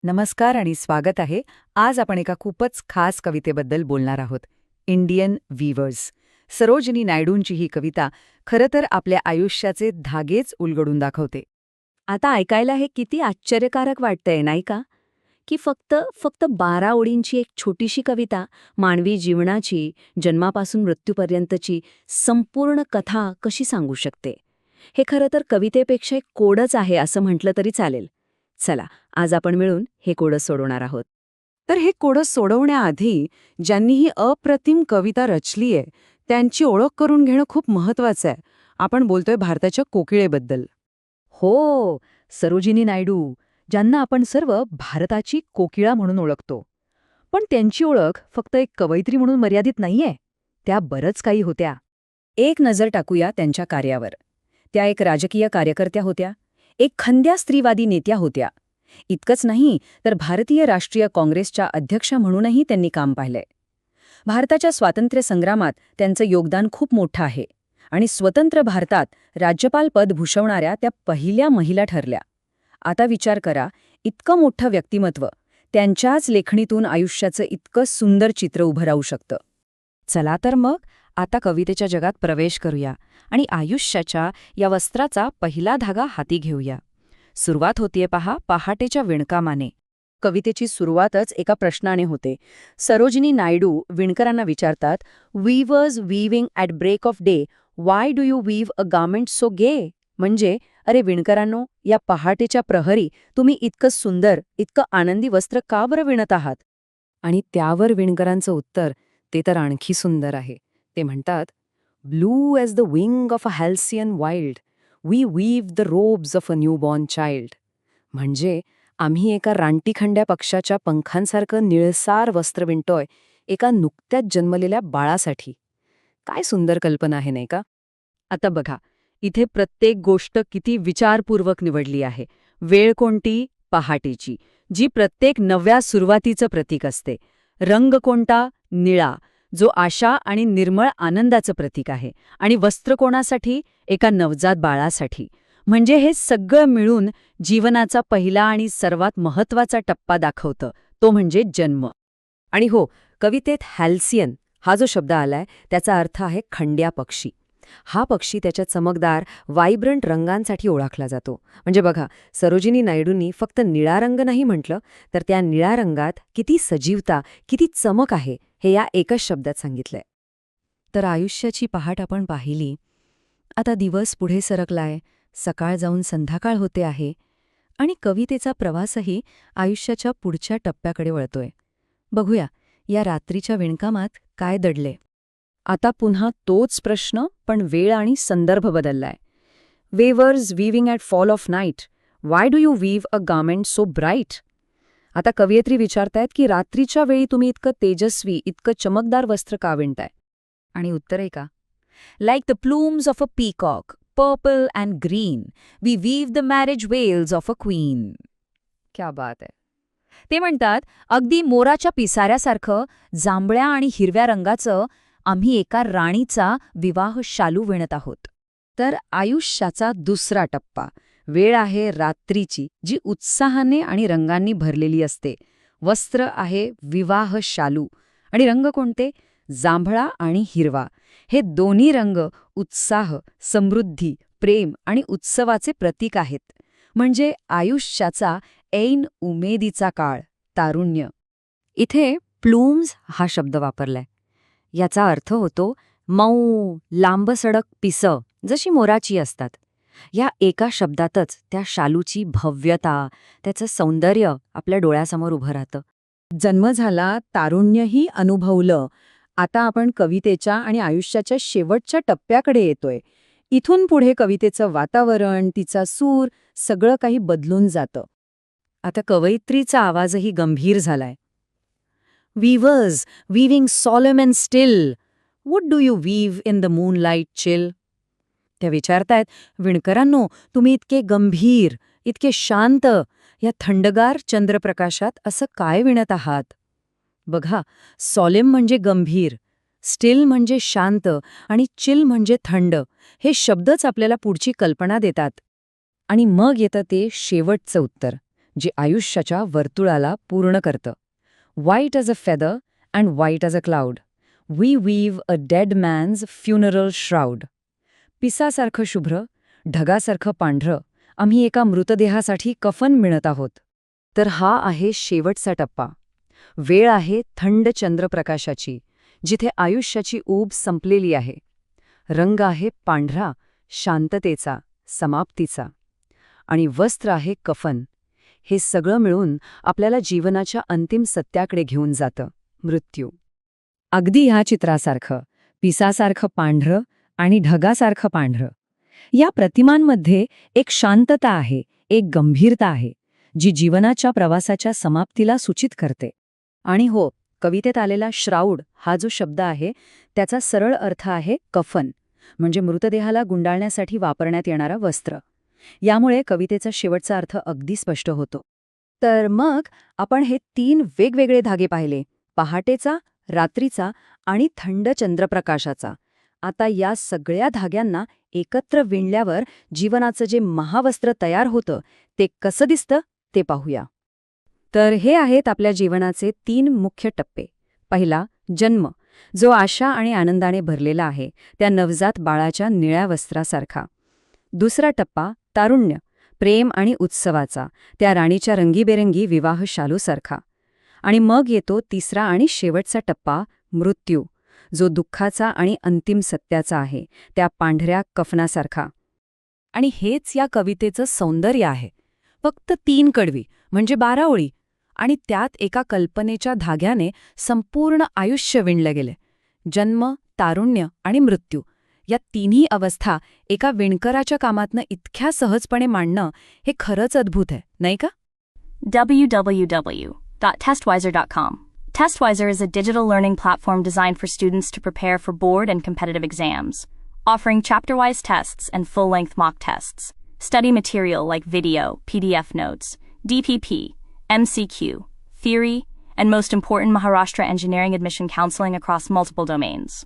नमस्कार आणि स्वागत आहे. आज आपण एका खूपच खास कवितेबद्दल बोलणार आहोत. Indian weavers. सरोजिनी नायडूंची ही कविता खरं तर आपल्या आयुष्याचे धागेच उलगडून दाखवते. आता ऐकायला हे किती आश्चर्यकारक वाटतंय नाही का, की फक्त फक्त 12 ओळींची एक छोटीशी कविता मानवी जीवनाची, जन्मापासून मृत्यूपर्यंतची संपूर्ण कथा कशी सांगू शकते. हे खरं तर कवितेपेक्षा एक कोडच आहे असं म्हटलं तरी चालेल. चला, आज आपण मिळून हे कोडच सोडवणार आहोत. तर हे कोडं सोडवण्याआधी ज्यांनी ही अप्रतिम कविता रचलीय त्यांची ओळख करून घेणं खूप महत्वाचं आहे. आपण बोलतोय भारताच्या कोकिळेबद्दल. हो, सरोजिनी नायडू, ज्यांना आपण सर्व भारताची कोकिळा म्हणून ओळखतो. पण त्यांची ओळख फक्त एक कवयित्री म्हणून मर्यादित नाहीये. त्या बरंच काही होत्या. एक नजर टाकूया त्यांच्या कार्यावर. त्या एक राजकीय कार्यकर्त्या होत्या, एक खंद्या स्त्रीवादी नेत्या होत्या. इतकंच नाही तर भारतीय राष्ट्रीय काँग्रेसच्या अध्यक्षा म्हणूनही त्यांनी काम पाहिलंय. भारताच्या स्वातंत्र्य संग्रामात त्यांचं योगदान खूप मोठं आहे आणि स्वतंत्र भारतात राज्यपाल पद भूषवणाऱ्या त्या पहिल्या महिला ठरल्या. आता विचार करा, इतकं मोठं व्यक्तिमत्व त्यांच्याच लेखणीतून आयुष्याचं इतकं सुंदर चित्र उभं राहू शकतं. चला तर मग आता कवितेच्या जगात प्रवेश करूया आणि आयुष्याच्या या वस्त्राचा पहिला धागा हाती घेऊया. सुरुवात होतीये पहा पहाटेच्या विणकामाने. कवितेची सुरुवातच एका प्रश्नाने होते. सरोजिनी नायडू विणकरांना विचारतात, weavers weaving at break of day, why do you weave a garment so gay? म्हणजे, अरे विणकरांनो, या पहाटेच्या प्रहरी तुम्ही इतकं सुंदर, इतकं आनंदी वस्त्र का बरं विणत आहात? आणि त्यावर विणकरांचं उत्तर, ते तर आणखी सुंदर आहे. ते म्हणतात, blue as the wing of a halcyon wild, we weave the robes of a newborn child. म्हणजे आम्ही एका रानटीखंड्या पक्षाच्या पंखांसारखं निळसार वस्त्र विणतोय एका नुकत्याच जन्मलेल्या बाळासाठी. काय सुंदर कल्पना आहे नाही का? आता बघा, इथे प्रत्येक गोष्ट किती विचारपूर्वक निवडली आहे. वेळ कोणती? पहाटेची, जी प्रत्येक नव्या सुरुवातीचं प्रतीक असते. रंग कोणता? निळा, जो आशा आणि निर्मळ आनंदाचं प्रतीक आहे. आणि वस्त्र कोणासाठी? एका नवजात बाळासाठी. म्हणजे हे सगळं मिळून जीवनाचा पहिला आणि सर्वात महत्वाचा टप्पा दाखवतं, तो म्हणजे जन्म. आणि हो, कवितेत हॅल्सियन हा जो शब्द आलाय त्याचा अर्थ आहे खंड्या पक्षी. हा पक्षी त्याच्या चमकदार, वायब्रंट रंगांसाठी ओळखला जातो. म्हणजे बघा, सरोजिनी नायडूंनी फक्त निळा रंग नाही म्हटलं, तर त्या निळ्या रंगात किती सजीवता, किती चमक आहे हे या एकच शब्दात सांगितलंय. तर आयुष्याची पहाट आपण पाहिली. आता दिवस पुढे सरकलाय, सकाळ जाऊन संध्याकाळ होते आहे आणि कवितेचा प्रवासही आयुष्याच्या पुढच्या टप्प्याकडे वळतोय. बघूया या रात्रीच्या विणकामात काय दडले. आता पुन्हा तोच प्रश्न, पण वेळ आणि संदर्भ बदललाय. Weavers weaving at fall of night, why do you weave a garment so bright? आता कवयित्री विचारतायत की रात्रीच्या वेळी तुम्ही इतकं तेजस्वी, इतकं चमकदार वस्त्र का विणताय? आणि उत्तर आहे का? Like the plumes of a peacock, purple and green, we weave the marriage veils of a queen. क्या बात आहे. ते म्हणतात, अगदी मोराच्या पिसाऱ्यासारखं जांभळ्या आणि हिरव्या रंगाचं आम्ही एका राणीचा विवाह शालू विणत आहोत. तर आयुष्याचा दुसरा टप्पा, वेळ आहे रात्रीची, जी उत्साहाने आणि रंगांनी भरलेली असते. वस्त्र आहे विवाह शालू. आणि रंग कोणते? जांभळा आणि हिरवा. हे दोन्ही रंग उत्साह, समृद्धी, प्रेम आणि उत्सवाचे प्रतीक आहेत. म्हणजे आयुष्याचा ऐन उमेदीचा काळ, तारुण्य. इथे प्लूम्स हा शब्द वापरलाय. याचा अर्थ होतो मऊ, लांबसडक पिसं, जशी मोराची असतात. या एका शब्दातच त्या शालूची भव्यता, त्याचं सौंदर्य आपल्या डोळ्यासमोर उभं राहतं. जन्म झाला, तारुण्यही अनुभवलं. आता आपण कवितेच्या आणि आयुष्याच्या शेवटच्या टप्प्याकडे येतोय. इथून पुढे कवितेचं वातावरण, तिचा सूर, सगळं काही बदलून जातं. आता कवयित्रीचा आवाजही गंभीर झालाय. Weavers, weaving solemn and still, what do you weave in the moonlight chill? त्या विचारतायत, विणकरांनो, तुम्ही इतके गंभीर, इतके शांत, या थंडगार चंद्रप्रकाशात असं काय विणत आहात? बघा, सॉलेम म्हणजे गंभीर, स्टिल म्हणजे शांत आणि चिल म्हणजे थंड. हे शब्दच आपल्याला पुढची कल्पना देतात. आणि मग येतं ते शेवटचं उत्तर, जे आयुष्याच्या वर्तुळाला पूर्ण करतं. White as a feather and white as a cloud. We weave a dead man's funeral shroud. पिसासारखं शुभ्र, ढगासारखं पांढरं, आम्ही एका मृतदेहासाठी कफन मिळत आहोत. तर हा आहे शेवटचा टप्पा. वेळ आहे थंड चंद्रप्रकाशाची, जिथे आयुष्याची ऊब संपलेली आहे. रंग आहे पांढरा, शांततेचा, समाप्तीचा. आणि वस्त्र आहे कफन. हे सगळं मिळून आपल्याला जीवनाच्या अंतिम सत्याकडे घेऊन जातं, मृत्यू. अगदी ह्या चित्रासारखं, पिसासारखं पांढरं आणि ढगासारखं पांढरं. या प्रतिमांमध्ये एक शांतता आहे, एक गंभीरता आहे, जी जीवनाच्या प्रवासाच्या समाप्तीला सूचित करते. आणि हो, कवितेत आलेला श्राउड हा जो शब्द आहे, त्याचा सरळ अर्थ आहे कफन, म्हणजे मृतदेहाला गुंडाळण्यासाठी वापरण्यात येणारा वस्त्र. यामुळे कवितेचा शेवटचा अर्थ अगदी स्पष्ट होतो. तर मग आपण हे 3 वेगवेगळे धागे पाहिले, पहाटेचा, रात्रीचा आणि थंड चंद्रप्रकाशाचा. आता या सगळ्या धाग्यांना एकत्र विणल्यावर जीवनाचं जे महावस्त्र तयार होतं ते कसं दिसतं ते पाहूया. तर हे आहेत आपल्या जीवनाचे 3 मुख्य टप्पे. पहिला, जन्म, जो आशा आणि आनंदाने भरलेला आहे, त्या नवजात बाळाच्या निळ्या वस्त्रासारखा. दुसरा टप्पा, तारुण्य, प्रेम आणि उत्सवाचा, त्या राणीच्या रंगीबेरंगी विवाह शालूसारखा. आणि मग येतो तिसरा आणि शेवटचा टप्पा, मृत्यू, जो दुःखाचा आणि अंतिम सत्याचा आहे, त्या पांढऱ्या कफनासारखा. आणि हेच या कवितेचं सौंदर्य आहे. फक्त 3 कडवी, म्हणजे 12 ओळी, आणि त्यात एका कल्पनेच्या धाग्याने संपूर्ण आयुष्य विणलं गेले. जन्म, तारुण्य आणि मृत्यू या तिन्ही अवस्था एका विणकराच्या कामातनं इतक्या सहजपणे मांडणं हे खरंच अद्भुत आहे, नाही का? www.testwiser.com. Testwiser is a digital learning platform designed for students to prepare for board and competitive exams, offering chapter-wise tests and full-length mock tests. Study material like video, PDF notes, DPP, MCQ, theory, and most important, Maharashtra engineering admission counseling across multiple domains.